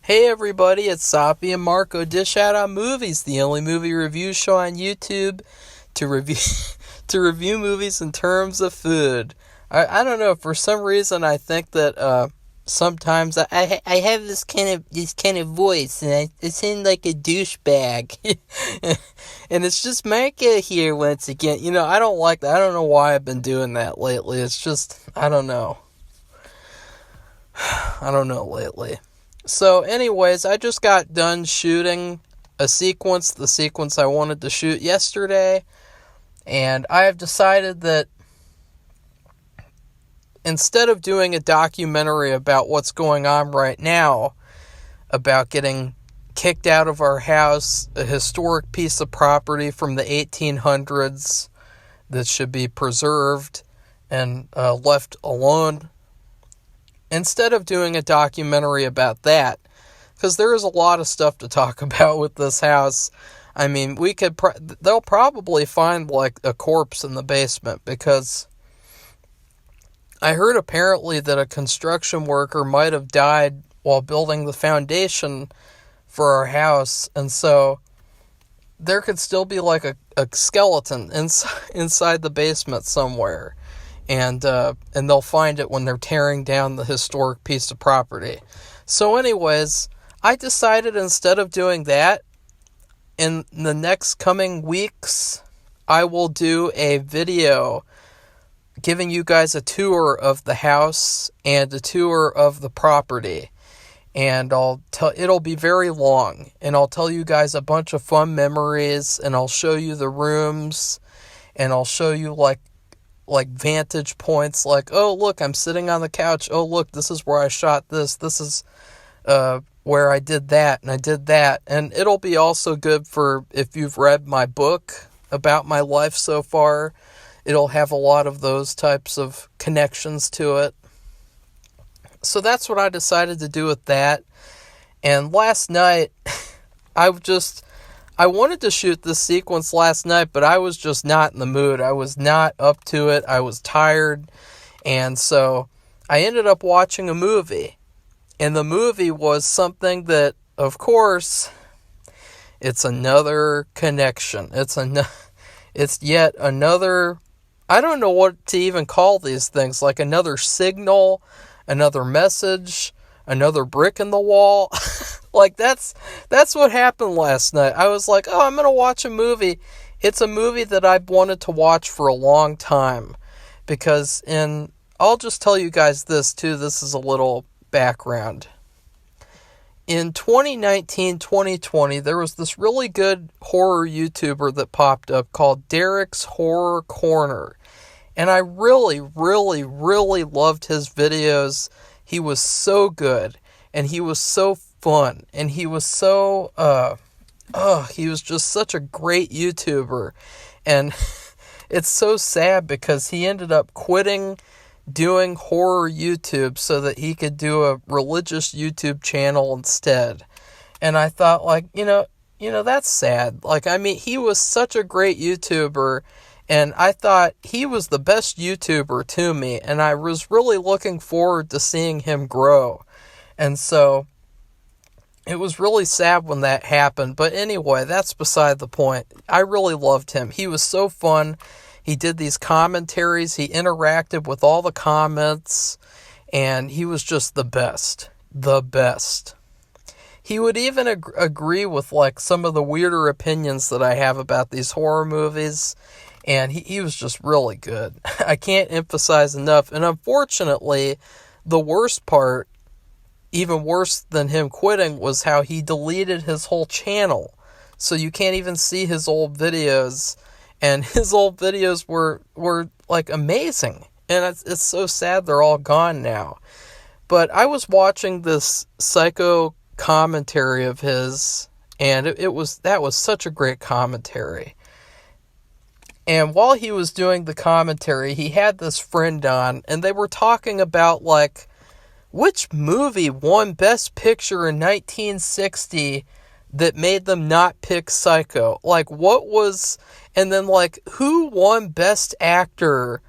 Hey everybody, it's Soppy and Marco Dish Out on Movies, the only movie review show on YouTube to review to review movies in terms of food. I don't know, for some reason I think that sometimes I have this kind of voice and I sound like a douchebag. And it's just Micah here once again. I don't like that. I don't know why I've been doing that lately. It's just I don't know. I don't know lately. So anyways, I just got done shooting the sequence I wanted to shoot yesterday, and I have decided that instead of doing a documentary about what's going on right now, about getting kicked out of our house, a historic piece of property from the 1800s that should be preserved and left alone, instead of doing a documentary about that, because there is a lot of stuff to talk about with this house. I mean, they'll probably find like a corpse in the basement, because I heard apparently that a construction worker might have died while building the foundation for our house, and so there could still be like a skeleton inside the basement somewhere. And they'll find it when they're tearing down the historic piece of property. So anyways, I decided instead of doing that, in the next coming weeks, I will do a video giving you guys a tour of the house and a tour of the property. And it'll be very long, and I'll tell you guys a bunch of fun memories, and I'll show you the rooms, and I'll show you like vantage points, like, oh look, I'm sitting on the couch, oh look, this is where I shot this is where I did that, and I did that. And it'll be also good for if you've read my book about my life so far. It'll have a lot of those types of connections to it. So that's what I decided to do with that. And last night I wanted to shoot this sequence last night, but I was just not in the mood. I was not up to it. I was tired. And so I ended up watching a movie. And the movie was something that, of course, it's another connection. It's yet another, I don't know what to even call these things, like another signal, another message, another brick in the wall. Like, that's what happened last night. I was like, oh, I'm going to watch a movie. It's a movie that I've wanted to watch for a long time. Because I'll just tell you guys this, too. This is a little background. In 2019, 2020, there was this really good horror YouTuber that popped up called Derek's Horror Corner. And I really, really, really loved his videos. He was so good. And he was so fun, and he was so, he was just such a great YouTuber, and it's so sad because he ended up quitting doing horror YouTube so that he could do a religious YouTube channel instead. And I thought, like, that's sad. Like, I mean, he was such a great YouTuber, and I thought he was the best YouTuber to me, and I was really looking forward to seeing him grow. And so it was really sad when that happened. But anyway, that's beside the point. I really loved him. He was so fun. He did these commentaries. He interacted with all the comments. And he was just the best. The best. He would even agree with like some of the weirder opinions that I have about these horror movies. And he was just really good. I can't emphasize enough. And unfortunately, the worst part, even worse than him quitting, was how he deleted his whole channel. So you can't even see his old videos. And his old videos were like amazing. And it's so sad they're all gone now. But I was watching this psycho commentary of his, and that was such a great commentary. And while he was doing the commentary, he had this friend on, and they were talking about, like, which movie won Best Picture in 1960 that made them not pick Psycho? Like, what was... And then, like, who won Best Actor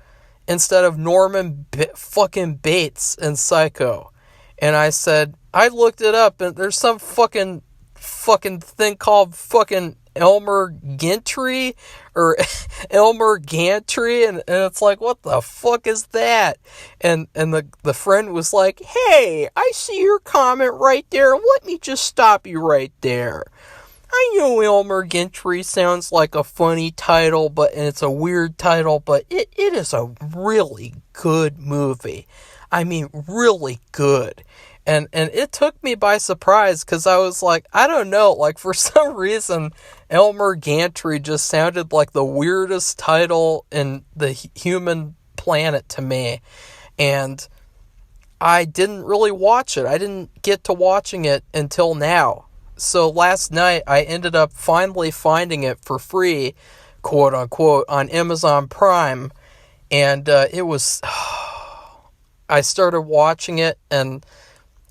instead of Norman fucking Bates in Psycho? And I said, I looked it up, and there's some fucking thing called fucking Elmer Gantry or Elmer Gantry, and it's like, what the fuck is that? And the friend was like, hey, I see your comment right there. Let me just stop you right there. I know Elmer Gantry sounds like a funny title, and it's a weird title, but it is a really good movie. I mean, really good. And it took me by surprise, because I was like, I don't know, like, for some reason, Elmer Gantry just sounded like the weirdest title in the human planet to me. And I didn't really watch it. I didn't get to watching it until now. So last night, I ended up finally finding it for free, quote unquote, on Amazon Prime. And it was... I started watching it, and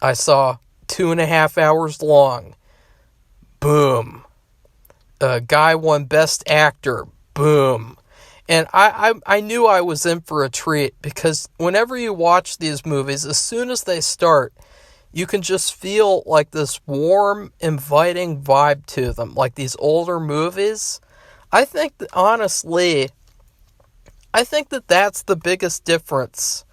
I saw 2.5 hours long. Boom. Guy won Best Actor. Boom. And I knew I was in for a treat, because whenever you watch these movies, as soon as they start, you can just feel like this warm, inviting vibe to them. Like these older movies. I think that, honestly, that's the biggest difference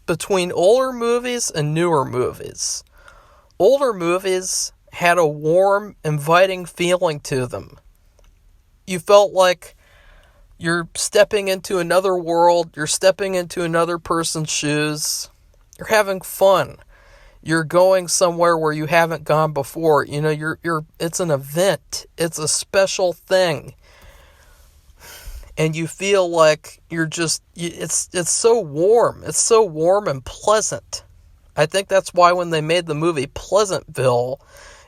between older movies and newer movies. Older movies had a warm, inviting feeling to them. You felt like you're stepping into another world, you're stepping into another person's shoes, you're having fun. You're going somewhere where you haven't gone before. You know, it's an event. It's a special thing. And you feel like it's so warm. It's so warm and pleasant. I think that's why when they made the movie Pleasantville,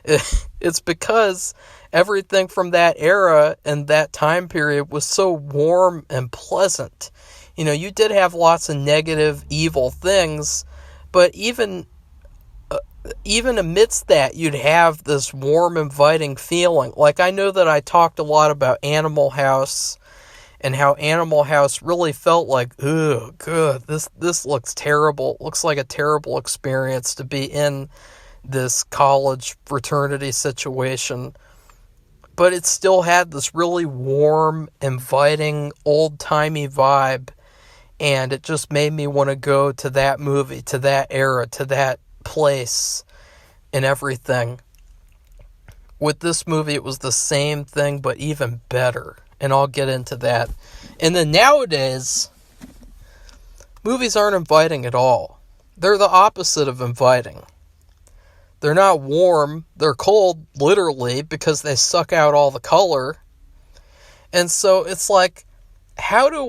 it's because everything from that era and that time period was so warm and pleasant. You know, you did have lots of negative, evil things, but even amidst that, you'd have this warm, inviting feeling. Like, I know that I talked a lot about Animal House, and how Animal House really felt like, ugh, good, this looks terrible. It looks like a terrible experience to be in this college fraternity situation. But it still had this really warm, inviting, old-timey vibe. And it just made me want to go to that movie, to that era, to that place, and everything. With this movie, it was the same thing, but even better. And I'll get into that. And then nowadays, movies aren't inviting at all. They're the opposite of inviting. They're not warm. They're cold, literally, because they suck out all the color. And so it's like, how do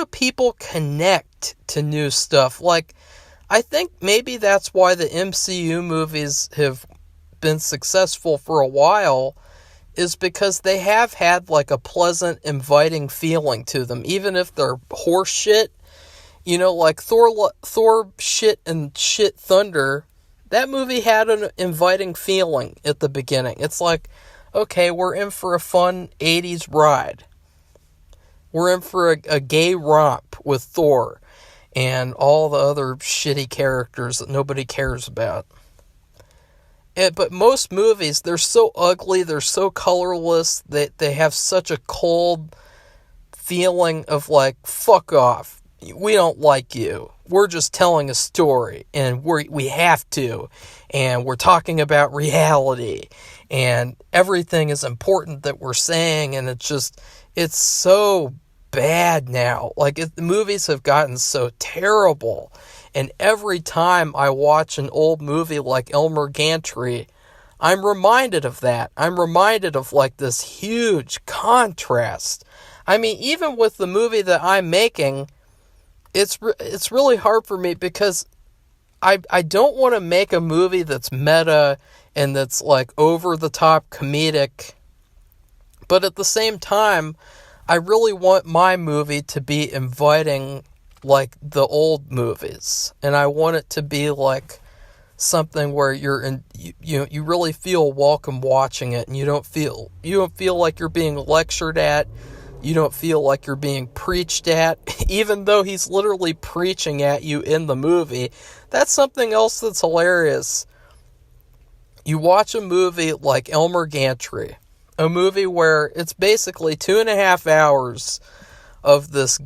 people connect to new stuff? Like, I think maybe that's why the MCU movies have been successful for a while, is because they have had like a pleasant, inviting feeling to them, even if they're horse shit. You know, like Thor shit and shit thunder, that movie had an inviting feeling at the beginning. It's like, okay, we're in for a fun 80s ride. We're in for a gay romp with Thor and all the other shitty characters that nobody cares about. But most movies, they're so ugly, they're so colorless, they have such a cold feeling of like, fuck off, we don't like you, we're just telling a story, and we have to, and we're talking about reality, and everything is important that we're saying, and it's so bad now. Like, the movies have gotten so terrible. And every time I watch an old movie like Elmer Gantry, I'm reminded of that. I'm reminded of like this huge contrast. I mean, even with the movie that I'm making, it's really hard for me, because I don't want to make a movie that's meta and that's like over the top comedic. But at the same time, I really want my movie to be inviting, like the old movies, and I want it to be like something where you really feel welcome watching it, and you don't feel like you're being lectured at. You don't feel like you're being preached at, even though he's literally preaching at you in the movie. That's something else that's hilarious. You watch a movie like Elmer Gantry, a movie where it's basically 2.5 hours of this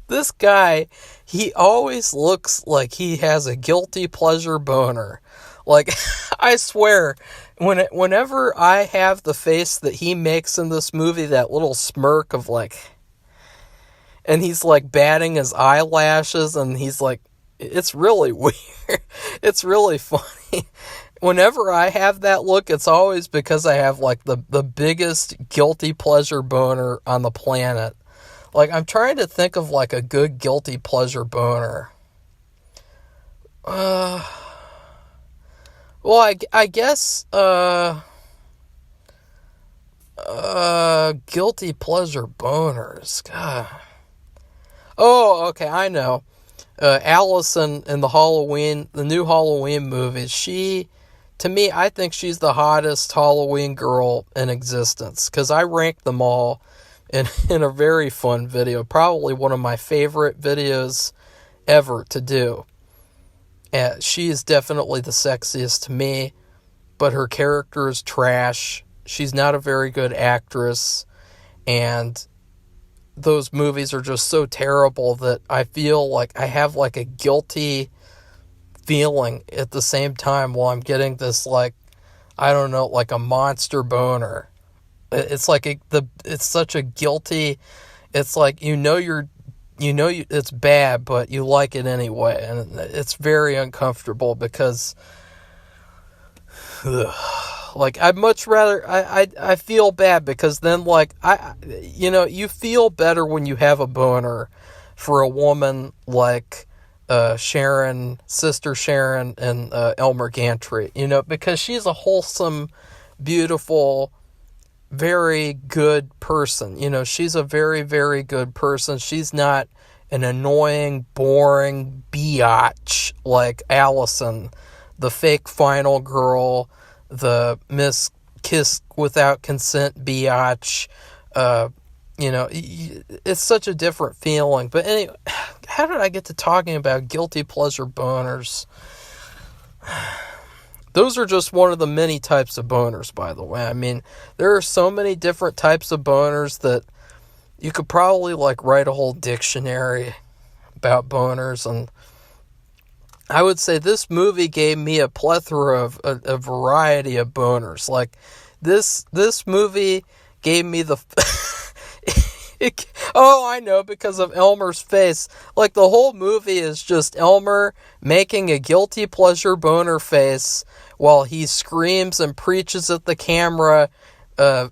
this guy. He always looks like he has a guilty pleasure boner. Like, I swear, whenever I have the face that he makes in this movie, that little smirk of like, and he's like batting his eyelashes, and he's like, it's really weird. It's really funny. Whenever I have that look, it's always because I have like the biggest guilty pleasure boner on the planet. Like, I'm trying to think of like a good guilty pleasure boner. Well, I guess, guilty pleasure boners. God. Oh, okay, I know. Allison in the new Halloween movies, to me, I think she's the hottest Halloween girl in existence, because I rank them all in a very fun video. Probably one of my favorite videos ever to do. She is definitely the sexiest to me, but her character is trash. She's not a very good actress, and those movies are just so terrible that I feel like I have like a guilty feeling at the same time while I'm getting this, like, I don't know, like a monster boner. It's like it's such a guilty, it's like, it's bad, but you like it anyway, and it's very uncomfortable because, like, I'd much rather, I feel bad because then, like, you feel better when you have a boner for a woman like Sister Sharon and Elmer Gantry, because she's a wholesome, beautiful, very good person. She's a very, very good person. She's not an annoying, boring biatch like Allison, the fake final girl, the Miss Kiss Without Consent biatch. It's such a different feeling. But anyway, how did I get to talking about guilty pleasure boners? Those are just one of the many types of boners, by the way. I mean, there are so many different types of boners that you could probably, like, write a whole dictionary about boners. And I would say this movie gave me a plethora of a variety of boners. Like, this movie gave me the... I know, because of Elmer's face. Like, the whole movie is just Elmer making a guilty pleasure boner face while he screams and preaches at the camera,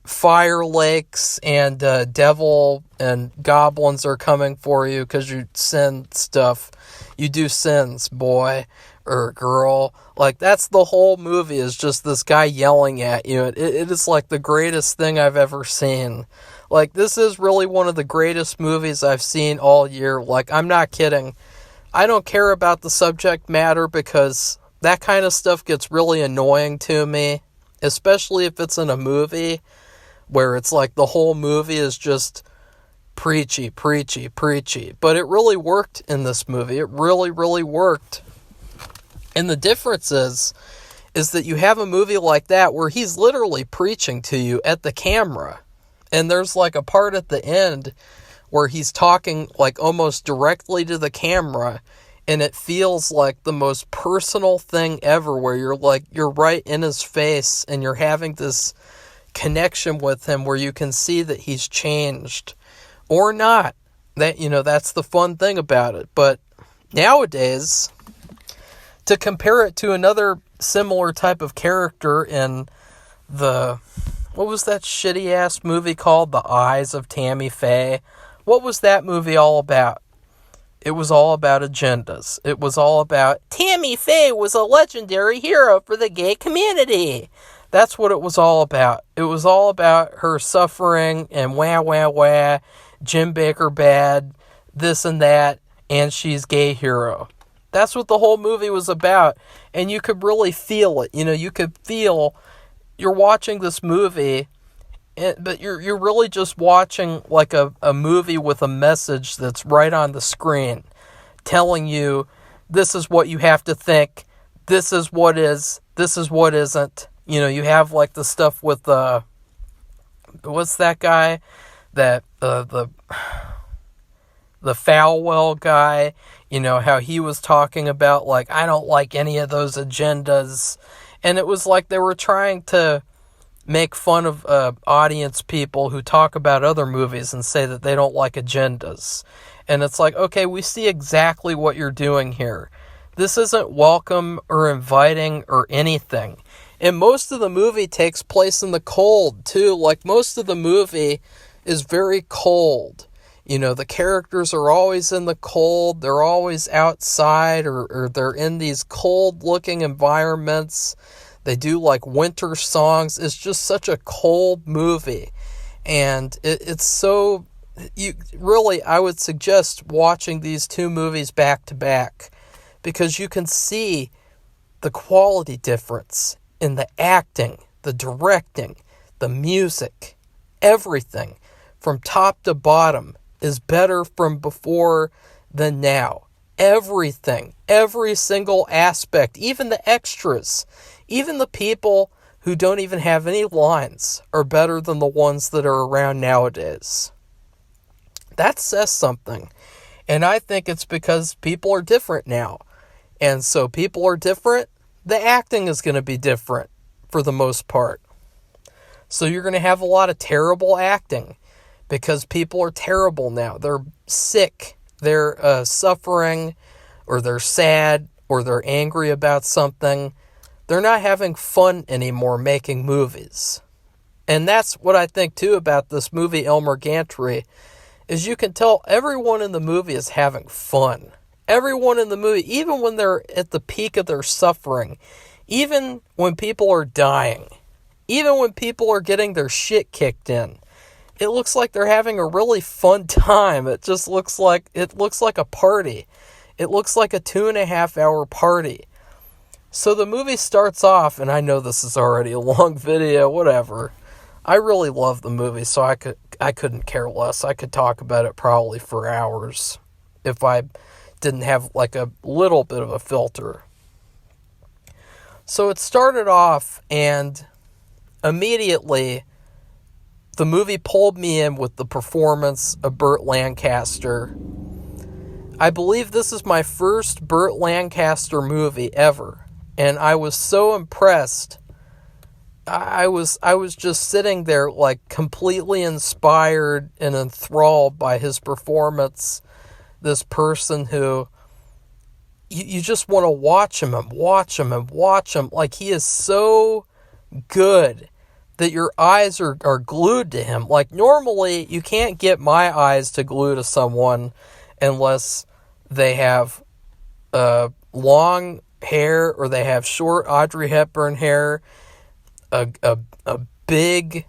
fire lakes and devil and goblins are coming for you because you sin stuff. You do sins, boy or girl. Like, that's the whole movie, is just this guy yelling at you. It is like the greatest thing I've ever seen. Like, this is really one of the greatest movies I've seen all year. Like, I'm not kidding. I don't care about the subject matter because that kind of stuff gets really annoying to me, especially if it's in a movie where it's like the whole movie is just preachy. But it really worked in this movie. It really, really worked. And the difference is that you have a movie like that where he's literally preaching to you at the camera. And there's like a part at the end where he's talking like almost directly to the camera, and it feels like the most personal thing ever, where you're right in his face and you're having this connection with him where you can see that he's changed or not. That's the fun thing about it. But nowadays, to compare it to another similar type of character in what was that shitty ass movie called? The Eyes of Tammy Faye. What was that movie all about? It was all about agendas. It was all about Tammy Faye was a legendary hero for the gay community. That's what it was all about. It was all about her suffering and wah, Jim Baker bad, this and that, and she's gay hero. That's what the whole movie was about. And you could really feel it. You could feel, you're watching this movie but you're really just watching like a movie with a message that's right on the screen, telling you this is what you have to think, this is what is, this is what isn't. You know, you have like the stuff with what's that guy, that the Falwell guy, you know, how he was talking about like, I don't like any of those agendas, and it was like they were trying to make fun of audience people who talk about other movies and say that they don't like agendas. And it's like, okay, we see exactly what you're doing here. This isn't welcome or inviting or anything. And most of the movie takes place in the cold, too. Like, most of the movie is very cold. You know, the characters are always in the cold. They're always outside, or they're in these cold-looking environments. They do like winter songs. It's just such a cold movie. And it's so, I would suggest watching these two movies back to back, because you can see the quality difference in the acting, the directing, the music, everything from top to bottom is better from before than now. Everything, every single aspect, even the extras, even the people who don't even have any lines are better than the ones that are around nowadays. That says something. And I think it's because people are different now. And so people are different, the acting is going to be different for the most part. So you're going to have a lot of terrible acting because people are terrible now. They're sick, they're suffering, or they're sad, or they're angry about something. They're not having fun anymore making movies. And that's what I think, too, about this movie, Elmer Gantry, is you can tell everyone in the movie is having fun. Everyone in the movie, even when they're at the peak of their suffering, even when people are dying, even when people are getting their shit kicked in, it looks like they're having a really fun time. It looks like a party. It looks like a 2.5-hour party. So the movie starts off, and I know this is already a long video, whatever. I really love the movie, so I couldn't care less. I could talk about it probably for hours if I didn't have like a little bit of a filter. So it started off, and immediately the movie pulled me in with the performance of Burt Lancaster. I believe this is my first Burt Lancaster movie ever. And I was so impressed. I was just sitting there like completely inspired and enthralled by his performance. This person who you just want to watch him and watch him and watch him. Like, he is so good that your eyes are glued to him. Like, normally you can't get my eyes to glue to someone unless they have long hair, or they have short Audrey Hepburn hair, a big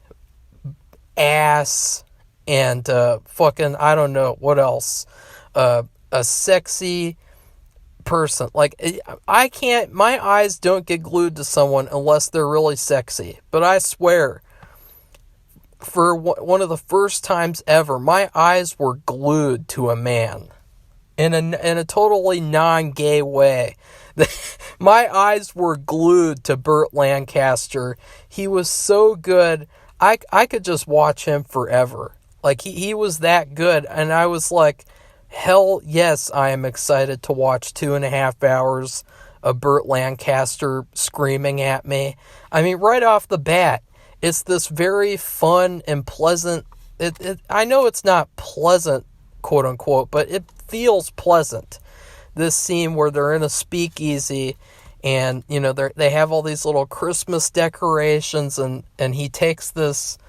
ass, and fucking, I don't know what else, a sexy person. Like, I can't, my eyes don't get glued to someone unless they're really sexy. But I swear, for one of the first times ever, my eyes were glued to a man in a totally non-gay way. My eyes were glued to Burt Lancaster. He was so good. I could just watch him forever. Like, he was that good. And I was like, hell yes, I am excited to watch 2.5 hours of Burt Lancaster screaming at me. I mean, right off the bat, it's this very fun and pleasant. I know it's not pleasant, quote unquote, but it feels pleasant. This scene where they're in a speakeasy, and you know they have all these little Christmas decorations, and he takes this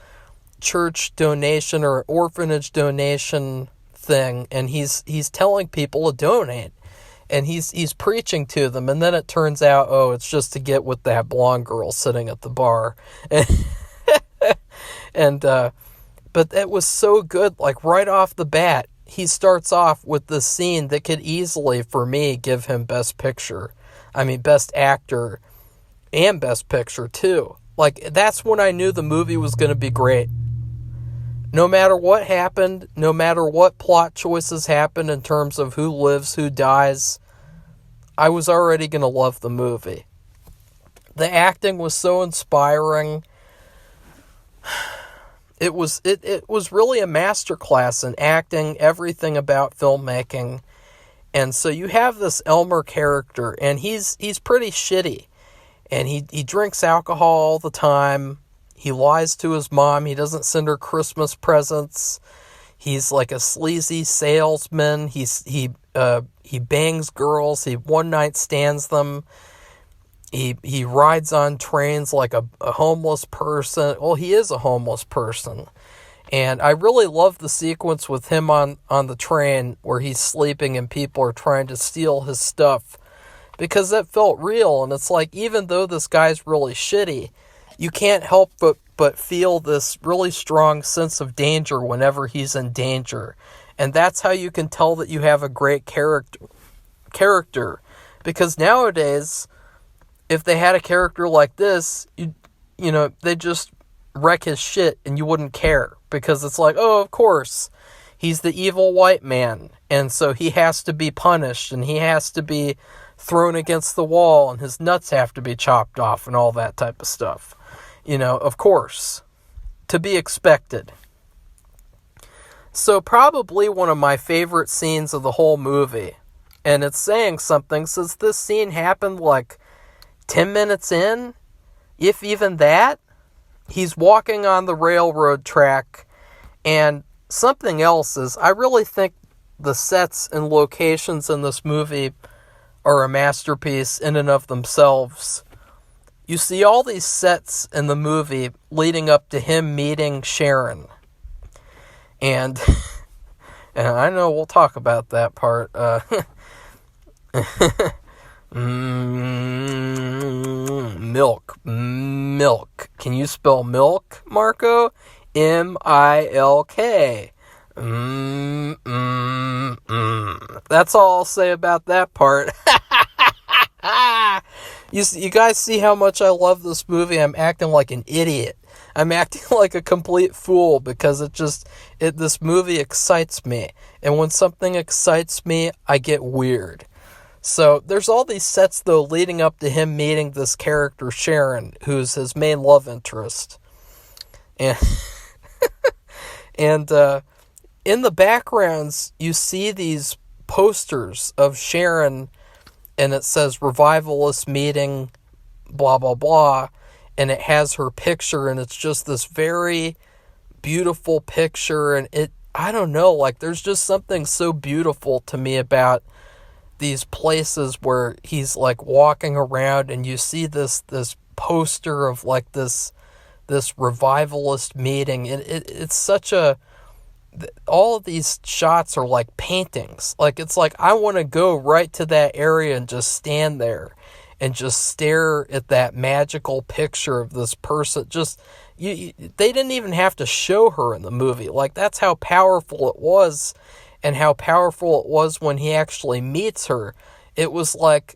church donation or orphanage donation thing, and he's telling people to donate, and he's preaching to them, and then it turns out, oh, it's just to get with that blonde girl sitting at the bar, and but it was so good. Like, right off the bat, he starts off with this scene that could easily, for me, give him Best Picture. I mean, Best Actor and Best Picture, too. Like, that's when I knew the movie was going to be great. no matter what happened, no matter what plot choices happened in terms of who lives, who dies, I was already going to love the movie. The acting was so inspiring. It was really a masterclass in acting, everything about filmmaking. And so you have this Elmer character, and he's pretty shitty. And he drinks alcohol all the time. He lies to his mom. He doesn't send her Christmas presents. He's like a sleazy salesman. He bangs girls. He one night stands them. He rides on trains like a homeless person. Well, he is a homeless person. And I really love the sequence with him on the train where he's sleeping and people are trying to steal his stuff, because that felt real. And it's like, even though this guy's really shitty, you can't help but feel this really strong sense of danger whenever he's in danger. And that's how you can tell that you have a great character. Because nowadays, if they had a character like this, you know, they just wreck his shit and you wouldn't care, because it's like, oh, of course, he's the evil white man, and so he has to be punished, and he has to be thrown against the wall, and his nuts have to be chopped off, and all that type of stuff. You know, of course, to be expected. So probably one of my favorite scenes of the whole movie, and it's saying something, since this scene happened like 10 minutes in, if even that. He's walking on the railroad track, and something else is, I really think the sets and locations in this movie are a masterpiece in and of themselves. You see all these sets in the movie leading up to him meeting Sharon. And I know we'll talk about that part. Milk. Can you spell milk, Marco? M-I-L-K. That's all I'll say about that part. You guys see how much I love this movie? I'm acting like an idiot. I'm acting like a complete fool because this movie excites me. And when something excites me, I get weird. So there's all these sets, though, leading up to him meeting this character, Sharon, who's his main love interest. And and in the backgrounds, you see these posters of Sharon, and it says revivalist meeting, blah, blah, blah. And it has her picture, and it's just this very beautiful picture. And I don't know, like, there's just something so beautiful to me about these places where he's like walking around and you see this poster of like this revivalist meeting, and it's such all of these shots are like paintings. Like, it's like I want to go right to that area and just stand there and just stare at that magical picture of this person. Just they didn't even have to show her in the movie. Like, that's how powerful it was. And how powerful it was when he actually meets her. It was like,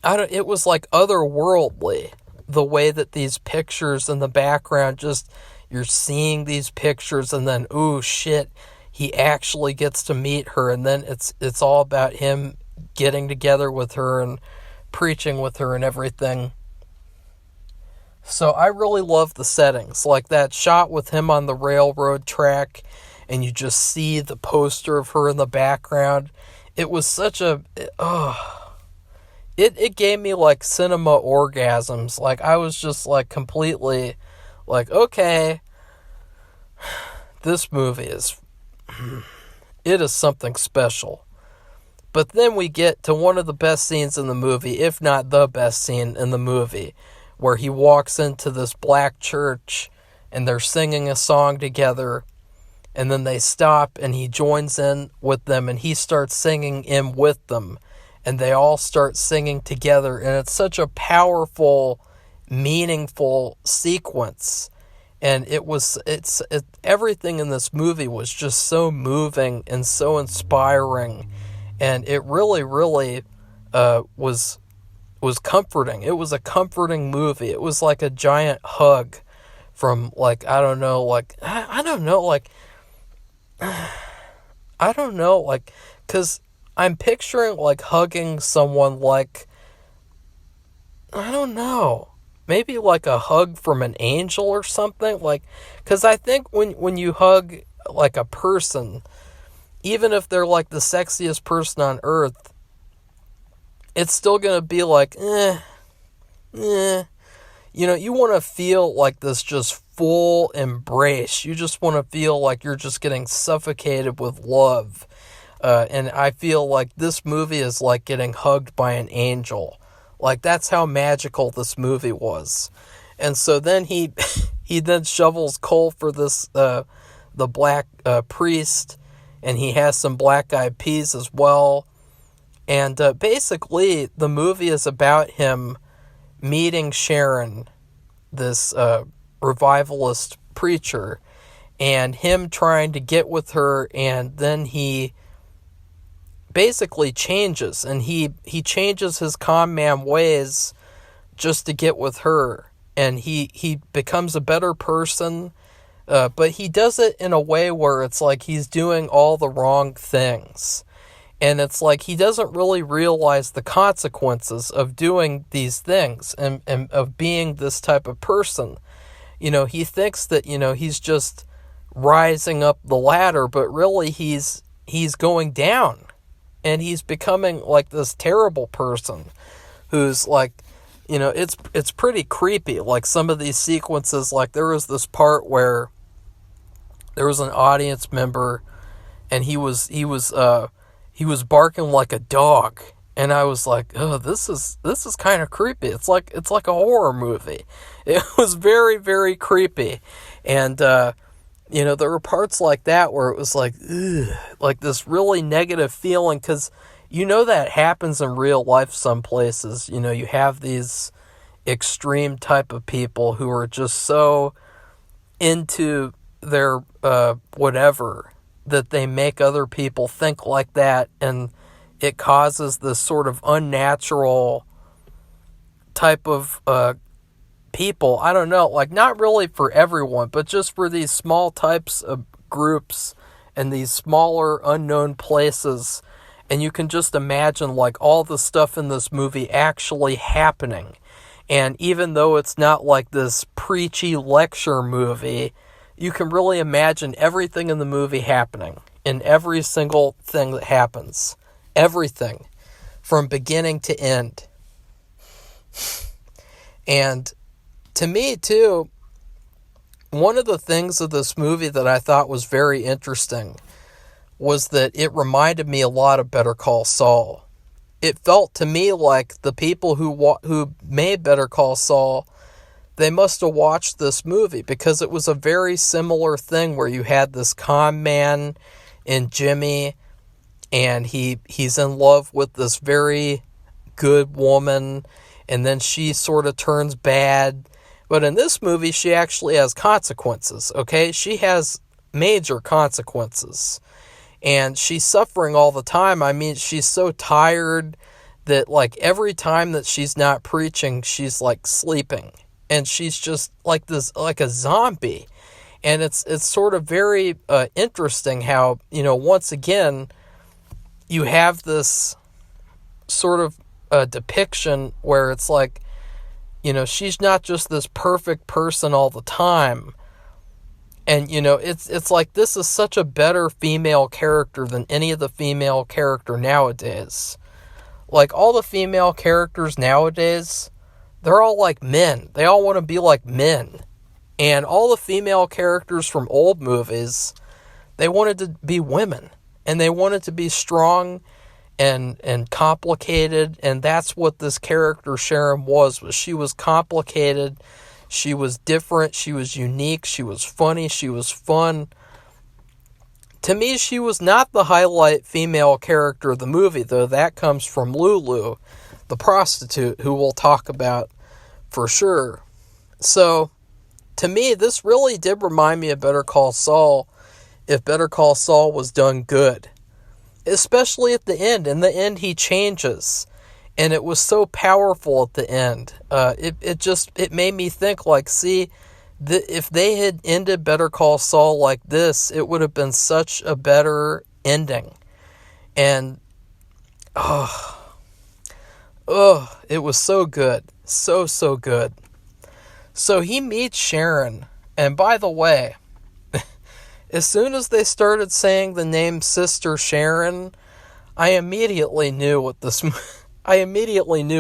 it was like otherworldly, the way that these pictures in the background, just, you're seeing these pictures, and then, ooh, shit, he actually gets to meet her, and then it's all about him getting together with her and preaching with her and everything. So I really love the settings, like that shot with him on the railroad track, and you just see the poster of her in the background. It was such it gave me like cinema orgasms. Like, I was just like completely like, okay, this movie is something special. But then we get to one of the best scenes in the movie, if not the best scene in the movie, where he walks into this black church and they're singing a song together. And then they stop, and he joins in with them, and he starts singing in with them. And they all start singing together. And it's such a powerful, meaningful sequence. And everything in this movie was just so moving and so inspiring. And it really, really was comforting. It was a comforting movie. It was like a giant hug from, like, I don't know, like, I don't know, like, I don't know, like, because I'm picturing, like, hugging someone, like, I don't know, maybe like a hug from an angel or something, like, because I think when you hug, like, a person, even if they're, like, the sexiest person on earth, it's still gonna be like, you know, you want to feel like this just full embrace. You just want to feel like you're just getting suffocated with love. And I feel like this movie is like getting hugged by an angel. Like, that's how magical this movie was. And so then he he then shovels coal for this the black priest, and he has some black-eyed peas as well. And basically, the movie is about him meeting Sharon, this revivalist preacher, and him trying to get with her, and then he basically changes, and he changes his con man ways just to get with her, and he becomes a better person, but he does it in a way where it's like he's doing all the wrong things. And it's like he doesn't really realize the consequences of doing these things and of being this type of person. You know, he thinks that, you know, he's just rising up the ladder, but really he's going down. And he's becoming like this terrible person who's like, you know, it's pretty creepy. Like some of these sequences, like there was this part where there was an audience member and he was barking like a dog, and I was like, "Oh, this is kind of creepy." It's like a horror movie. It was very, very creepy, and you know, there were parts like that where it was like, ugh, like this really negative feeling, because you know that happens in real life some places. You know, you have these extreme type of people who are just so into their whatever, that they make other people think like that, and it causes this sort of unnatural type of people. I don't know, like not really for everyone, but just for these small types of groups and these smaller unknown places. And you can just imagine like all the stuff in this movie actually happening. And even though it's not like this preachy lecture movie, you can really imagine everything in the movie happening, in every single thing that happens. Everything. From beginning to end. And to me, too, one of the things of this movie that I thought was very interesting was that it reminded me a lot of Better Call Saul. It felt to me like the people who made Better Call Saul, they must have watched this movie, because it was a very similar thing where you had this con man in Jimmy, and he's in love with this very good woman, and then she sort of turns bad. But in this movie, she actually has consequences, okay? She has major consequences. And she's suffering all the time. I mean, she's so tired that, like, every time that she's not preaching, she's, like, sleeping. And she's just like this, like a zombie. And it's sort of very interesting how, you know, once again, you have this sort of depiction where it's like, you know, she's not just this perfect person all the time. And, you know, it's like this is such a better female character than any of the female character nowadays. Like, all the female characters nowadays, they're all like men. They all want to be like men. And all the female characters from old movies, they wanted to be women. And they wanted to be strong and complicated. And that's what this character Sharon was she was complicated. She was different. She was unique. She was funny. She was fun. To me, she was not the highlight female character of the movie, though that comes from Lulu, the prostitute, who we'll talk about for sure. So, to me, this really did remind me of Better Call Saul, if Better Call Saul was done good. Especially at the end. In the end, he changes. And it was so powerful at the end. It made me think, like, see, If they had ended Better Call Saul like this, it would have been such a better ending. And, it was so good. So good. So he meets Sharon. And by the way, as soon as they started saying the name Sister Sharon, I immediately knew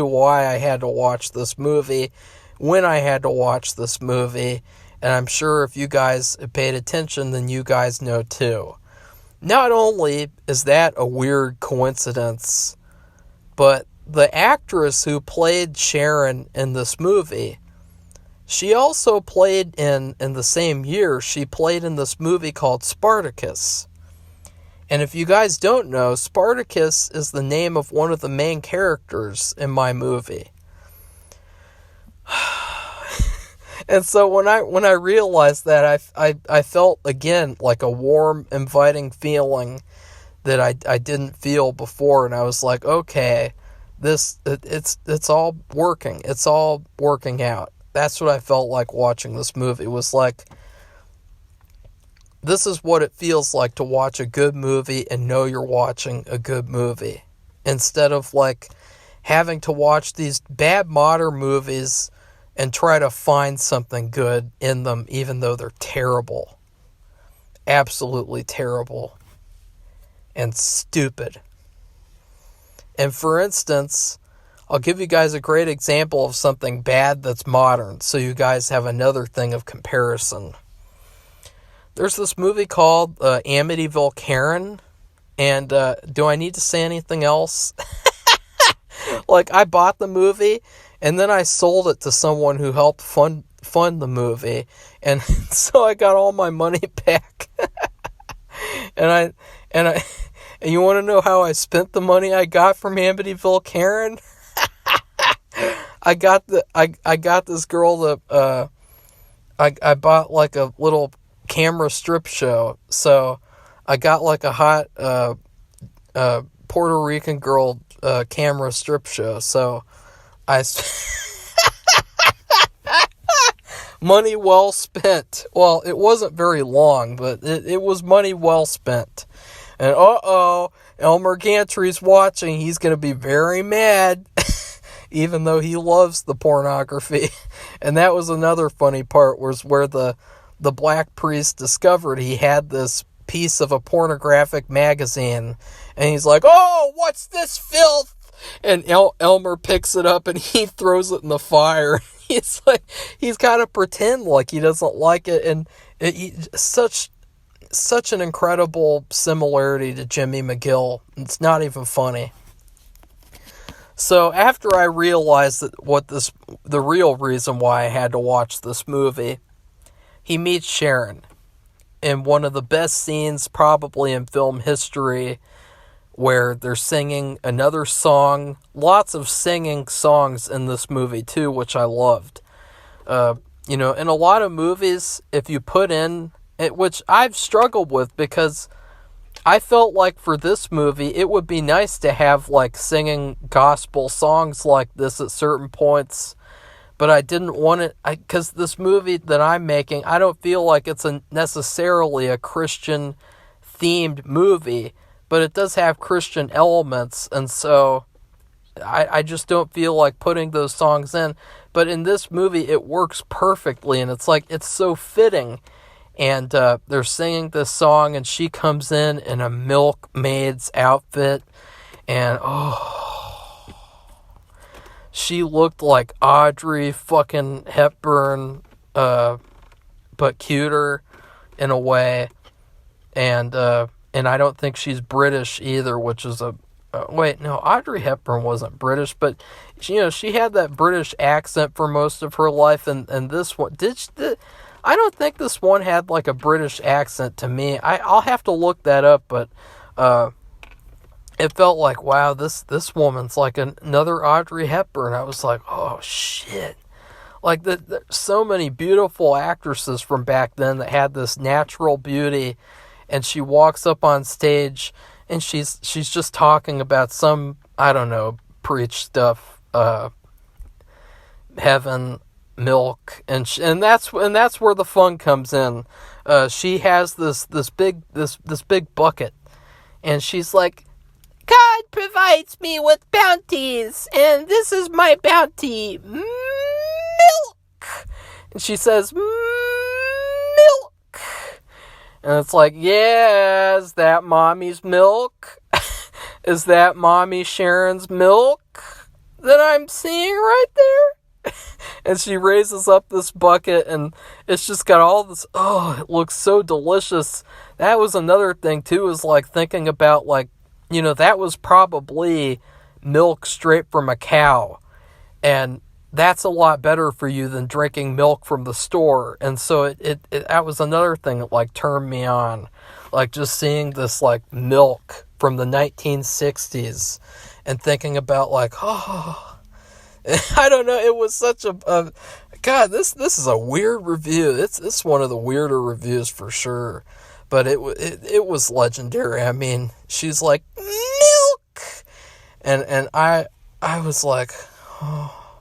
why I had to watch this movie, when I had to watch this movie, and I'm sure if you guys paid attention, then you guys know too. Not only is that a weird coincidence, but the actress who played Sharon in this movie, she also played in the same year, she played in this movie called Spartacus. And if you guys don't know, Spartacus is the name of one of the main characters in my movie. And so when I realized that, I felt again like a warm, inviting feeling that I didn't feel before, and I was like, okay, it's all working. It's all working out. That's what I felt like watching this movie. It was like, this is what it feels like to watch a good movie and know you're watching a good movie. Instead of like having to watch these bad modern movies and try to find something good in them, even though they're terrible. Absolutely terrible. And stupid. And for instance, I'll give you guys a great example of something bad that's modern, so you guys have another thing of comparison. There's this movie called Amityville Karen, and do I need to say anything else? Like, I bought the movie, and then I sold it to someone who helped fund the movie, and so I got all my money back. and you want to know how I spent the money I got from Amityville Karen? I got this girl that I bought like a little camera strip show, so I got like a hot Puerto Rican girl camera strip show, so money well spent. Well, it wasn't very long, but it was money well spent. And Elmer Gantry's watching. He's going to be very mad, even though he loves the pornography. And that was another funny part, was where the black priest discovered he had this piece of a pornographic magazine. And he's like, "Oh, what's this filth?" And Elmer picks it up and he throws it in the fire. He's got to pretend like he doesn't like it. And such an incredible similarity to Jimmy McGill. It's not even funny. So after I realized that the real reason why I had to watch this movie, he meets Sharon in one of the best scenes probably in film history, where they're singing another song. Lots of singing songs in this movie too, which I loved. In a lot of movies, if you put in it, which I've struggled with, because I felt like for this movie, it would be nice to have like singing gospel songs like this at certain points, but I didn't want it, because this movie that I'm making, I don't feel like it's necessarily a Christian themed movie, but it does have Christian elements, and so I just don't feel like putting those songs in. But in this movie, it works perfectly, and it's like, it's so fitting. And they're singing this song, and she comes in a milkmaid's outfit, and she looked like Audrey fucking Hepburn, but cuter in a way. And I don't think she's British either, which is wait, no, Audrey Hepburn wasn't British, but she had that British accent for most of her life, and this one, I don't think this one had like a British accent to me. I'll have to look that up, but it felt like, wow, this woman's like another Audrey Hepburn. I was like, oh shit. Like, so many beautiful actresses from back then that had this natural beauty, and she walks up on stage and she's just talking about some, I don't know, preach stuff, heaven, milk, and that's where the fun comes in. She has this big bucket, and she's like, God provides me with bounties, and this is my bounty, milk. And she says, milk. And it's like, yeah, is that mommy's milk? Is that mommy Sharon's milk that I'm seeing right there? And she raises up this bucket, and it's just got all this, oh, it looks so delicious. That was another thing, too, is like thinking about, like, you know, that was probably milk straight from a cow. And that's a lot better for you than drinking milk from the store. And so that was another thing that, like, turned me on. Like, just seeing this, like, milk from the 1960s and thinking about, like, oh, I don't know, it was such a God, this is a weird review. It's one of the weirder reviews for sure. But it was legendary. I mean, she's like, milk! And I was like, oh,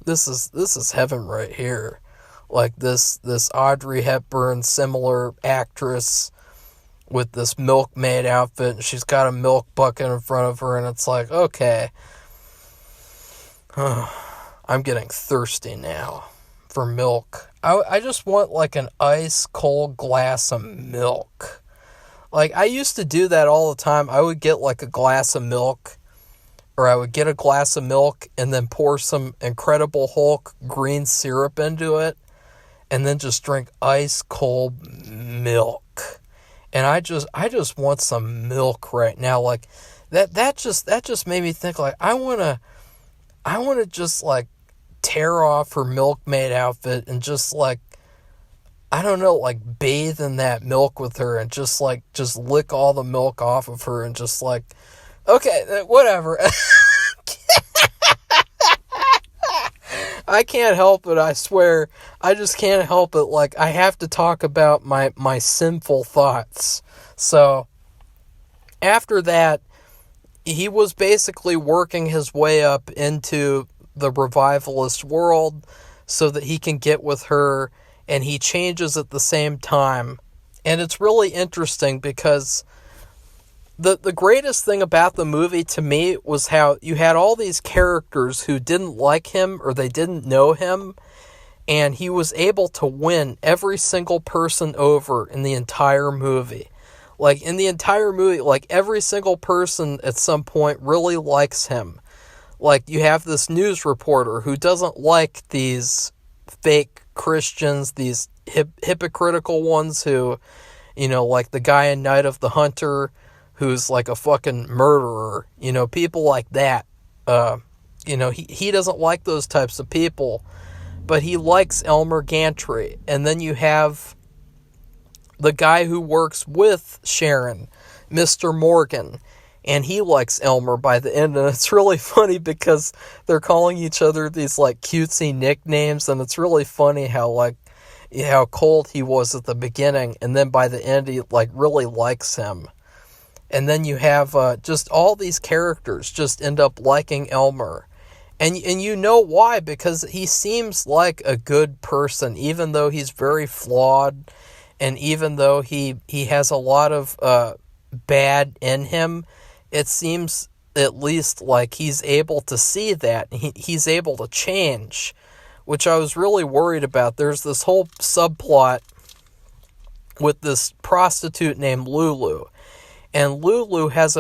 this is heaven right here. Like this Audrey Hepburn similar actress with this milkmaid outfit, and she's got a milk bucket in front of her, and it's like, okay, I'm getting thirsty now for milk. I just want like an ice cold glass of milk. Like, I used to do that all the time. I would get like a glass of milk, or I would get a glass of milk and then pour some Incredible Hulk green syrup into it, and then just drink ice cold milk. And I just want some milk right now. Like that just made me think, like, I wanna just like tear off her milkmaid outfit and just like, I don't know, like bathe in that milk with her and just lick all the milk off of her and just like, okay, whatever. I can't help it, I swear. I just can't help it. Like, I have to talk about my sinful thoughts. So, after that, he was basically working his way up into the revivalist world so that he can get with her, and he changes at the same time. And it's really interesting because the greatest thing about the movie to me was how you had all these characters who didn't like him or they didn't know him, and he was able to win every single person over in the entire movie. Like, in the entire movie, like, every single person at some point really likes him. Like, you have this news reporter who doesn't like these fake Christians, these hypocritical ones who, you know, like the guy in Night of the Hunter who's like a fucking murderer, you know, people like that. You know, he doesn't like those types of people, but he likes Elmer Gantry. And then you have the guy who works with Sharon, Mr. Morgan, and he likes Elmer by the end. And it's really funny because they're calling each other these like cutesy nicknames, and it's really funny how cold he was at the beginning, and then by the end he like really likes him. And then you have just all these characters just end up liking Elmer. And you know why, because he seems like a good person, even though he's very flawed, and even though he has a lot of bad in him, it seems at least like he's able to see that. He's able to change, which I was really worried about. There's this whole subplot with this prostitute named Lulu. And Lulu has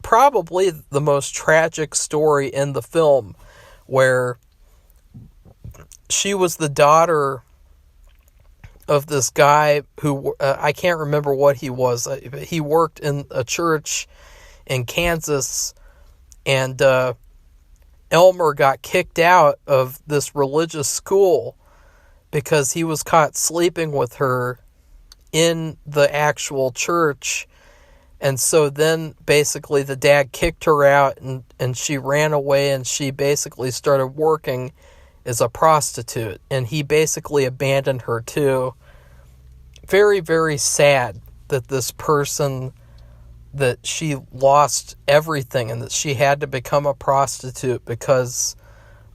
probably the most tragic story in the film, where she was the daughter of this guy who, I can't remember what he was. He worked in a church in Kansas, and Elmer got kicked out of this religious school because he was caught sleeping with her in the actual church. And so then basically the dad kicked her out, and she ran away, and she basically started working as a prostitute, and he basically abandoned her too. Very, very sad that this person, that she lost everything and that she had to become a prostitute because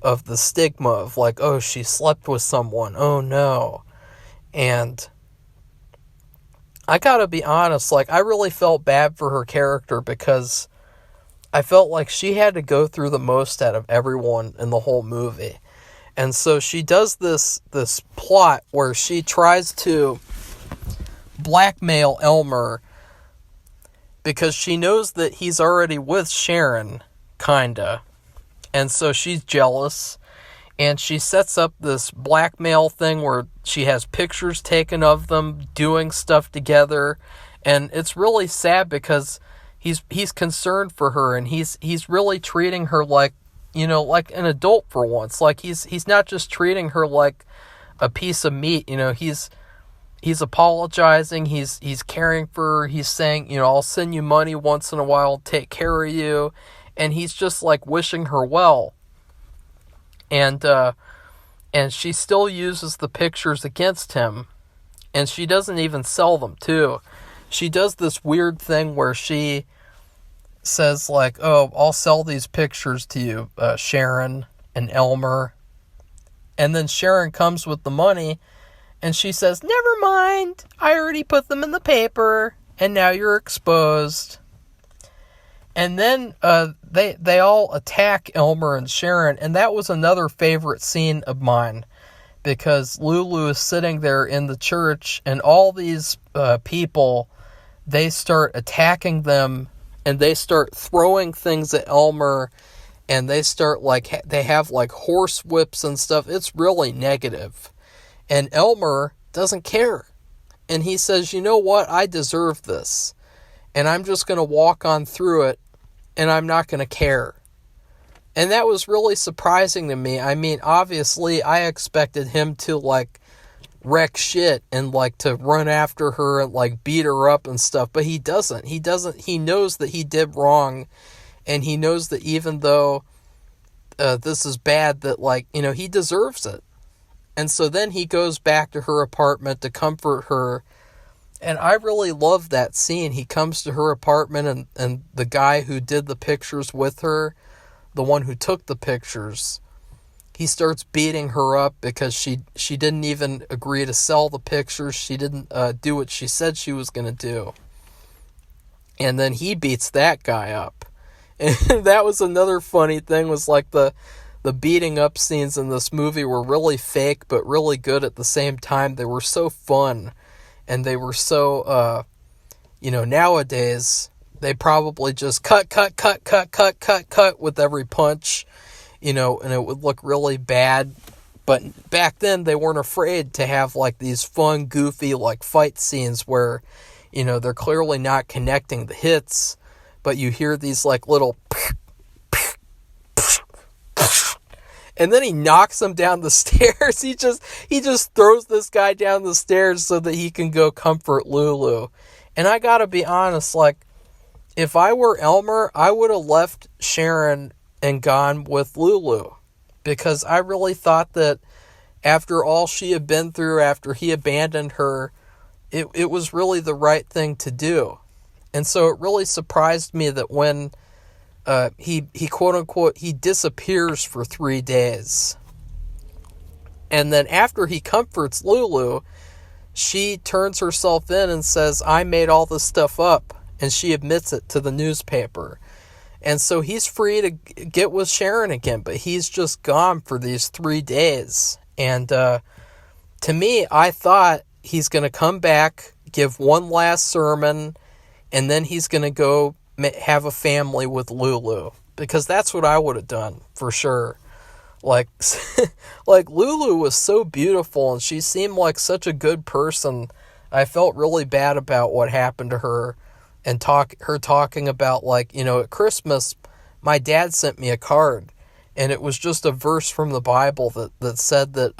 of the stigma of like, oh, she slept with someone, oh no. And I gotta be honest, like, I really felt bad for her character because I felt like she had to go through the most out of everyone in the whole movie. And so she does this plot where she tries to blackmail Elmer because she knows that he's already with Sharon, kinda. And so she's jealous. And she sets up this blackmail thing where she has pictures taken of them doing stuff together. And it's really sad because he's concerned for her, and he's really treating her like, you know, like an adult for once. Like he's not just treating her like a piece of meat, you know, he's apologizing, he's caring for her, he's saying, you know, I'll send you money once in a while, take care of you, and he's just like wishing her well. And she still uses the pictures against him, and she doesn't even sell them too. She does this weird thing where she says like, oh, I'll sell these pictures to you, Sharon and Elmer. And then Sharon comes with the money, and she says, never mind, I already put them in the paper, and now you're exposed. And then they all attack Elmer and Sharon, and that was another favorite scene of mine, because Lulu is sitting there in the church, and all these people, they start attacking them, and they start throwing things at Elmer, and they start like, they have like horse whips and stuff. It's really negative. And Elmer doesn't care. And he says, you know what, I deserve this. And I'm just going to walk on through it, and I'm not going to care. And that was really surprising to me. I mean, obviously, I expected him to, like, wreck shit and, like, to run after her and, like, beat her up and stuff. But he doesn't. He knows that he did wrong. And he knows that even though this is bad, that, like, you know, he deserves it. And so then he goes back to her apartment to comfort her. And I really love that scene. He comes to her apartment, and the guy who did the pictures with her, the one who took the pictures, he starts beating her up because she didn't even agree to sell the pictures. She didn't do what she said she was going to do. And then he beats that guy up. And that was another funny thing, was like the beating up scenes in this movie were really fake but really good at the same time. They were so fun. And they were so, you know, nowadays, they probably just cut with every punch, you know, and it would look really bad. But back then, they weren't afraid to have, like, these fun, goofy, like, fight scenes where, you know, they're clearly not connecting the hits, but you hear these, like, little and then he knocks him down the stairs. He just throws this guy down the stairs so that he can go comfort Lulu. And I gotta be honest, like, if I were Elmer, I would have left Sharon and gone with Lulu. Because I really thought that after all she had been through, after he abandoned her, it was really the right thing to do. And so it really surprised me that when he quote unquote, he disappears for 3 days. And then after he comforts Lulu, she turns herself in and says, I made all this stuff up. And she admits it to the newspaper. And so he's free to get with Sharon again, but he's just gone for these 3 days. And to me, I thought he's going to come back, give one last sermon, and then he's going to go have a family with Lulu, because that's what I would have done for sure. Like Lulu was so beautiful, and she seemed like such a good person. I felt really bad about what happened to her, and her talking about, like, you know, at Christmas, my dad sent me a card, and it was just a verse from the Bible that said that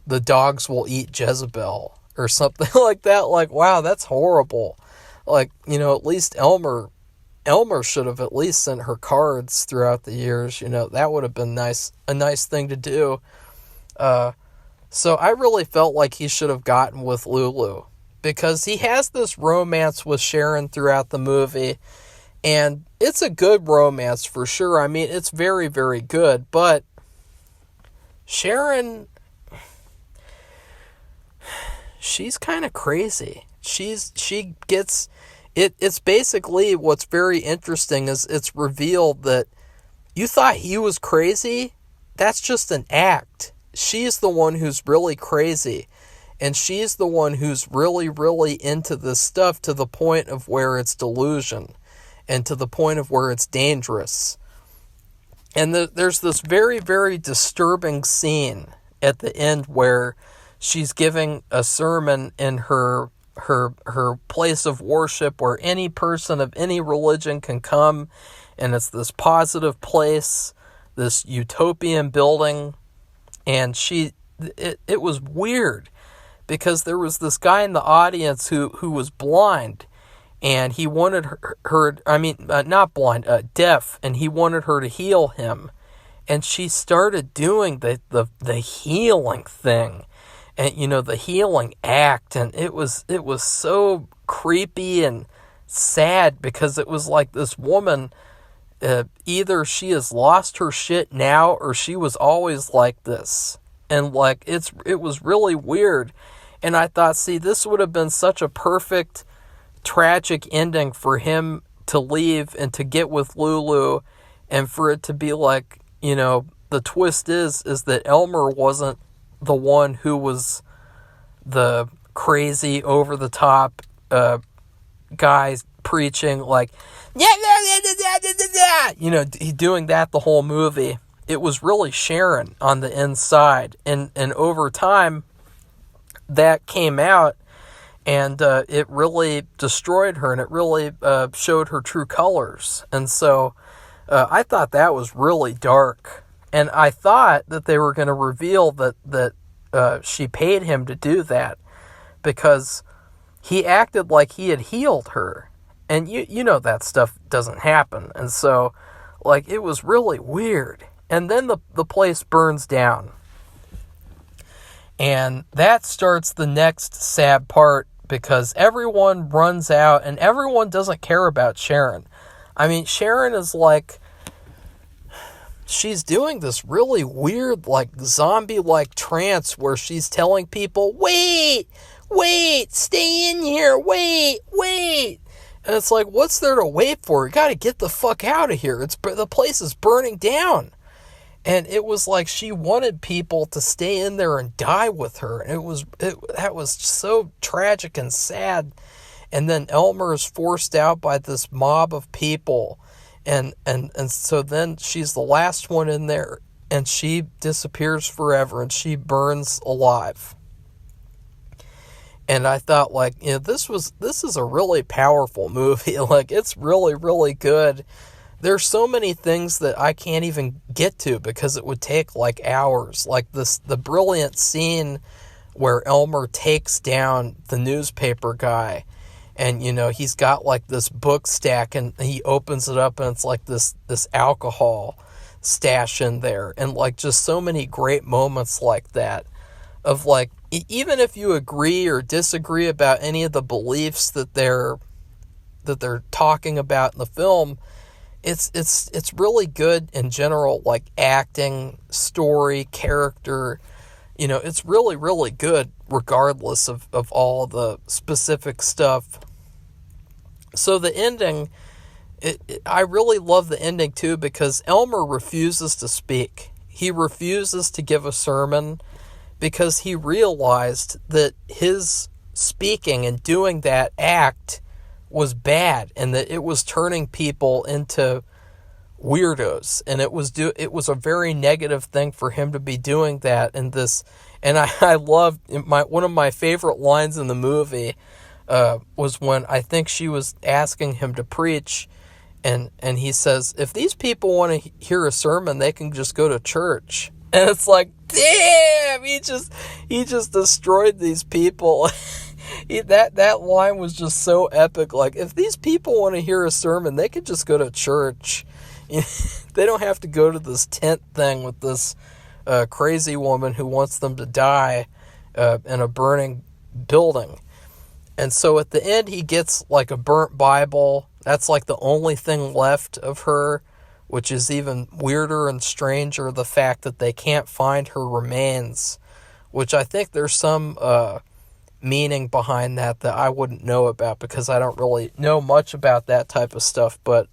the dogs will eat Jezebel or something like that. Like, wow, that's horrible. Like, you know, at least Elmer should have at least sent her cards throughout the years. You know, that would have been a nice thing to do. So I really felt like he should have gotten with Lulu, because he has this romance with Sharon throughout the movie, and it's a good romance for sure. I mean, it's very, very good, but Sharon, she's kind of crazy. She gets it. It's basically what's very interesting is it's revealed that you thought he was crazy. That's just an act. She's the one who's really crazy. And she's the one who's really, really into this stuff to the point of where it's delusion. And to the point of where it's dangerous. And there's this very, very disturbing scene at the end where she's giving a sermon in her place of worship where any person of any religion can come. And it's this positive place, this utopian building. And it was weird. Because there was this guy in the audience who was blind, and he wanted deaf, and he wanted her to heal him. And she started doing the healing thing, and, the healing act, and it was so creepy and sad, because it was like this woman, either she has lost her shit now, or she was always like this. And, it was really weird. And I thought, see, this would have been such a perfect, tragic ending for him to leave and to get with Lulu, and for it to be like, the twist is that Elmer wasn't the one who was the crazy, over-the-top guy preaching, like, doing that the whole movie. It was really Sharon on the inside. And over time, that came out, and it really destroyed her, and it really showed her true colors. And so I thought that was really dark. And I thought that they were going to reveal that she paid him to do that, because he acted like he had healed her. And you know that stuff doesn't happen. And so, it was really weird. And then the place burns down. And that starts the next sad part, because everyone runs out and everyone doesn't care about Sharon. I mean, Sharon is she's doing this really weird, zombie-like trance where she's telling people, wait, stay in here, wait. And it's like, what's there to wait for? You got to get the fuck out of here. The place is burning down. And it was like she wanted people to stay in there and die with her. And that was so tragic and sad. And then Elmer is forced out by this mob of people. And so then she's the last one in there. And she disappears forever. And she burns alive. And I thought, this is a really powerful movie. It's really, really good. There's so many things that I can't even get to because it would take hours. The brilliant scene where Elmer takes down the newspaper guy, and he's got this book stack, and he opens it up, and it's this alcohol stash in there, and just so many great moments like that of even if you agree or disagree about any of the beliefs that they're talking about in the film. It's really good in general, acting, story, character. It's really, really good regardless of all the specific stuff. So the ending, I really love the ending too, because Elmer refuses to speak. He refuses to give a sermon because he realized that his speaking and doing that act was bad, and that it was turning people into weirdos, and it was a very negative thing for him to be doing that. And I loved one of my favorite lines in the movie was when I think she was asking him to preach, and he says, if these people want to hear a sermon, they can just go to church. And it's like, damn, he just destroyed these people. That line was just so epic. If these people want to hear a sermon, they could just go to church. They don't have to go to this tent thing with this crazy woman who wants them to die in a burning building. And so at the end, he gets a burnt Bible. That's the only thing left of her which is even weirder and stranger, the fact that they can't find her remains, which I think there's some meaning behind that I wouldn't know about because I don't really know much about that type of stuff. But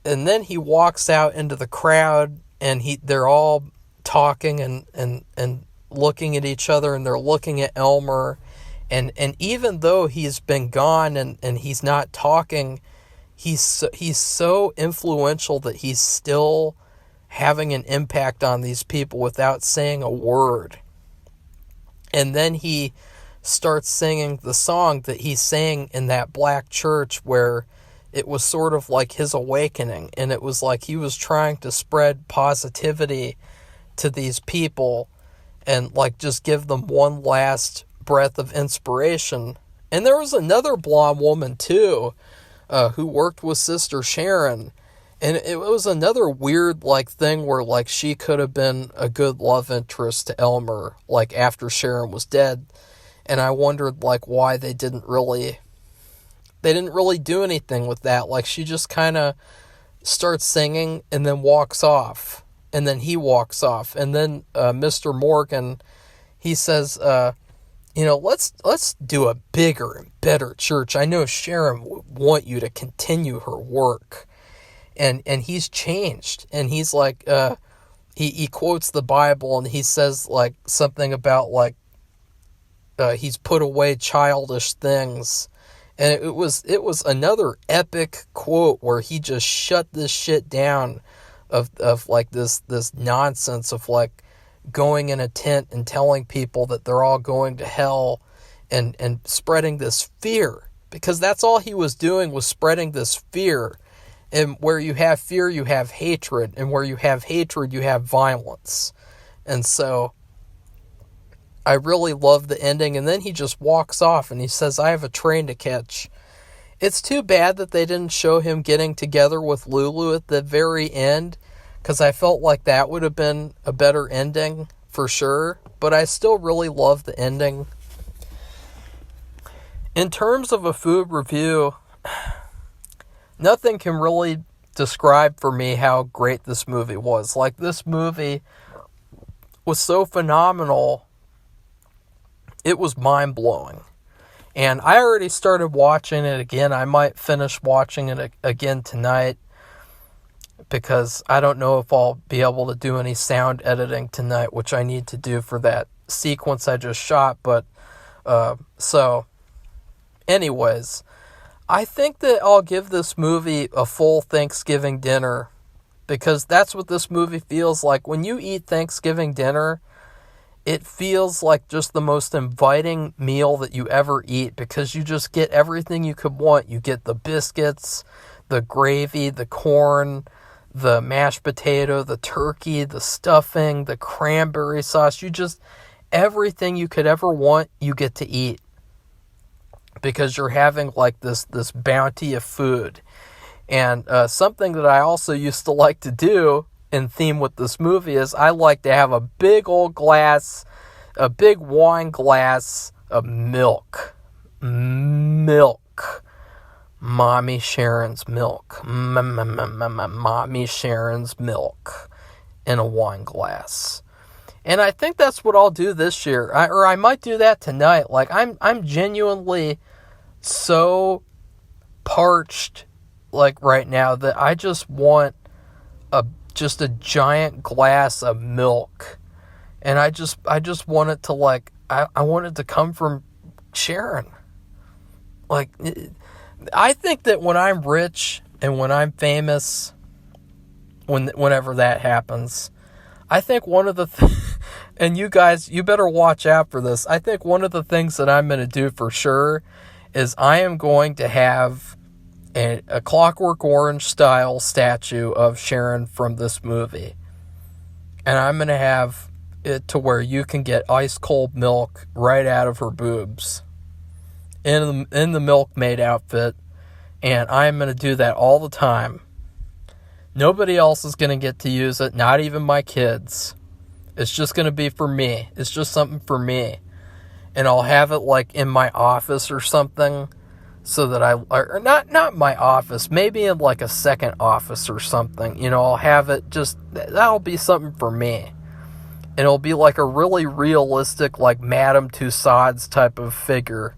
and then he walks out into the crowd, and they're all talking and looking at each other, and they're looking at Elmer, and even though he's been gone and he's not talking, he's so influential that he's still having an impact on these people without saying a word. And then he starts singing the song that he sang in that black church, where it was sort of like his awakening, and it was like he was trying to spread positivity to these people and like just give them one last breath of inspiration. And there was another blonde woman too, who worked with Sister Sharon, and it was another weird like thing where like she could have been a good love interest to Elmer like after Sharon was dead. And I wondered like why they didn't really do anything with that. Like she just kind of starts singing and then walks off, and then he walks off, and then Mr. Morgan, he says, let's do a bigger and better church. I know Sharon would want you to continue her work. And he's changed, and he's like, he quotes the Bible, and he says like something about like, he's put away childish things. And it was another epic quote where he just shut this shit down of like this nonsense of like going in a tent and telling people that they're all going to hell and spreading this fear, because that's all he was doing, was spreading this fear. And where you have fear, you have hatred, and where you have hatred, you have violence. And so I really love the ending. And then he just walks off and he says, I have a train to catch. It's too bad that they didn't show him getting together with Lulu at the very end, because I felt like that would have been a better ending for sure. But I still really love the ending. In terms of a food review, nothing can really describe for me how great this movie was. Like, this movie was so phenomenal, it was mind-blowing. And I already started watching it again. I might finish watching it again tonight, because I don't know if I'll be able to do any sound editing tonight, which I need to do for that sequence I just shot. But, so, anyways, I think that I'll give this movie a full Thanksgiving dinner, because that's what this movie feels like. When you eat Thanksgiving dinner, it feels like just the most inviting meal that you ever eat, because you just get everything you could want. You get the biscuits, the gravy, the corn, the mashed potato, the turkey, the stuffing, the cranberry sauce. Everything you could ever want, you get to eat, because you're having like this bounty of food. And something that I also used to like to do in theme with this movie is I like to have a big wine glass of milk. Mommy Sharon's milk. Mommy Sharon's milk in a wine glass. And I think that's what I'll do this year. I might do that tonight. Like, I'm genuinely so parched, like, right now, that I just want just a giant glass of milk. And I just want it to, like, I want it to come from Sharon. Like, I think that when I'm rich and when I'm famous, whenever that happens, I think one of the and you guys, you better watch out for this. I think one of the things that I'm going to do for sure is I am going to have a Clockwork Orange style statue of Sharon from this movie. And I'm going to have it to where you can get ice cold milk right out of her boobs in the milkmaid outfit. And I'm going to do that all the time. Nobody else is going to get to use it, not even my kids. It's just going to be for me. It's just something for me. And I'll have it like in my office or something, so that or not my office, maybe in like a second office or something. I'll have it that'll be something for me. And it'll be like a really realistic, like Madame Tussauds type of figure.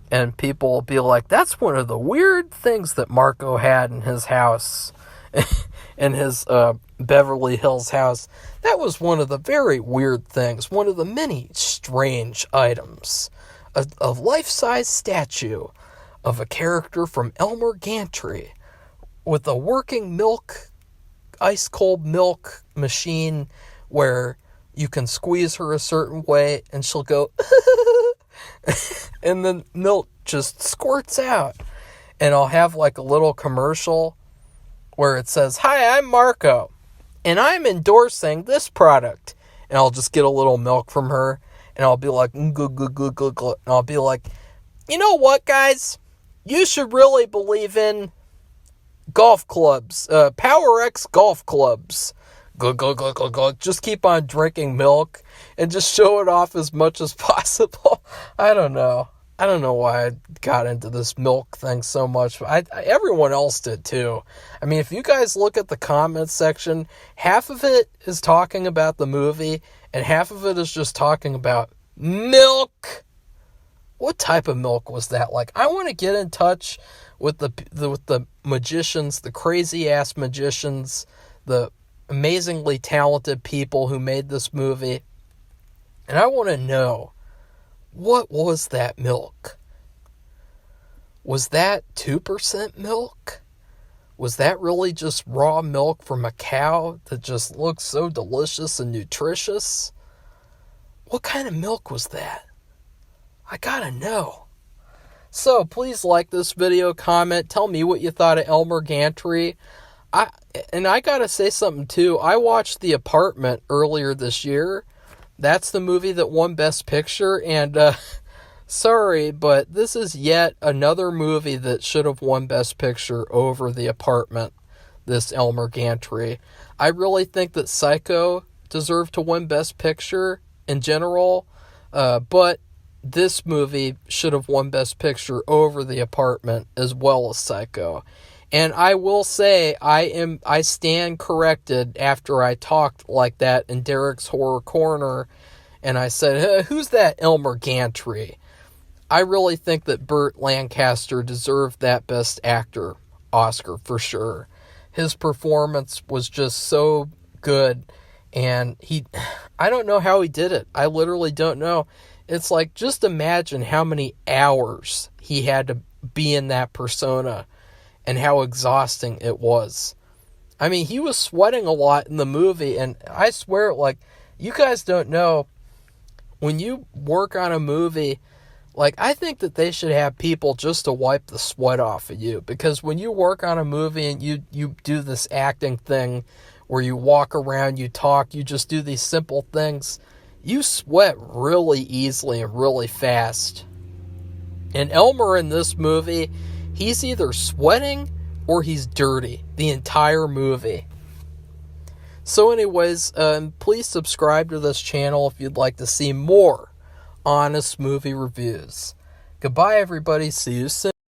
And people will be like, that's one of the weird things that Marco had in his house, in his Beverly Hills house. That was one of the very weird things, one of the many strange items. A life-size statue of a character from Elmer Gantry with a working ice-cold milk machine where you can squeeze her a certain way and she'll go, and then milk just squirts out. And I'll have like a little commercial where it says, "Hi, I'm Marco, and I'm endorsing this product." And I'll just get a little milk from her, and I'll be like, and I'll be like, you know what, guys? You should really believe in golf clubs, Power X golf clubs. Just keep on drinking milk and just show it off as much as possible. I don't know why I got into this milk thing so much. Everyone else did too. I mean, if you guys look at the comments section, half of it is talking about the movie and half of it is just talking about milk. What type of milk was that? Like, I want to get in touch with the magicians, the crazy ass magicians, the amazingly talented people who made this movie. And I want to know, what was that milk? Was that 2% milk? Was that really just raw milk from a cow that just looked so delicious and nutritious? What kind of milk was that? I gotta know. So please like this video, comment, tell me what you thought of Elmer Gantry. I gotta say something too. I watched The Apartment earlier this year. That's the movie that won Best Picture, and sorry, but this is yet another movie that should have won Best Picture over The Apartment, this Elmer Gantry. I really think that Psycho deserved to win Best Picture in general, but this movie should have won Best Picture over The Apartment as well as Psycho. And I will say, I stand corrected after I talked like that in Derek's Horror Corner, and I said, who's that Elmer Gantry? I really think that Burt Lancaster deserved that Best Actor Oscar for sure. His performance was just so good, and I don't know how he did it. I literally don't know. It's like, just imagine how many hours he had to be in that persona and how exhausting it was. I mean, he was sweating a lot in the movie, and I swear, like, you guys don't know, when you work on a movie, like, I think that they should have people just to wipe the sweat off of you, because when you work on a movie and you do this acting thing where you walk around, you talk, you just do these simple things, you sweat really easily and really fast. And Elmer in this movie, he's either sweating or he's dirty the entire movie. So anyways, please subscribe to this channel if you'd like to see more honest movie reviews. Goodbye, everybody. See you soon.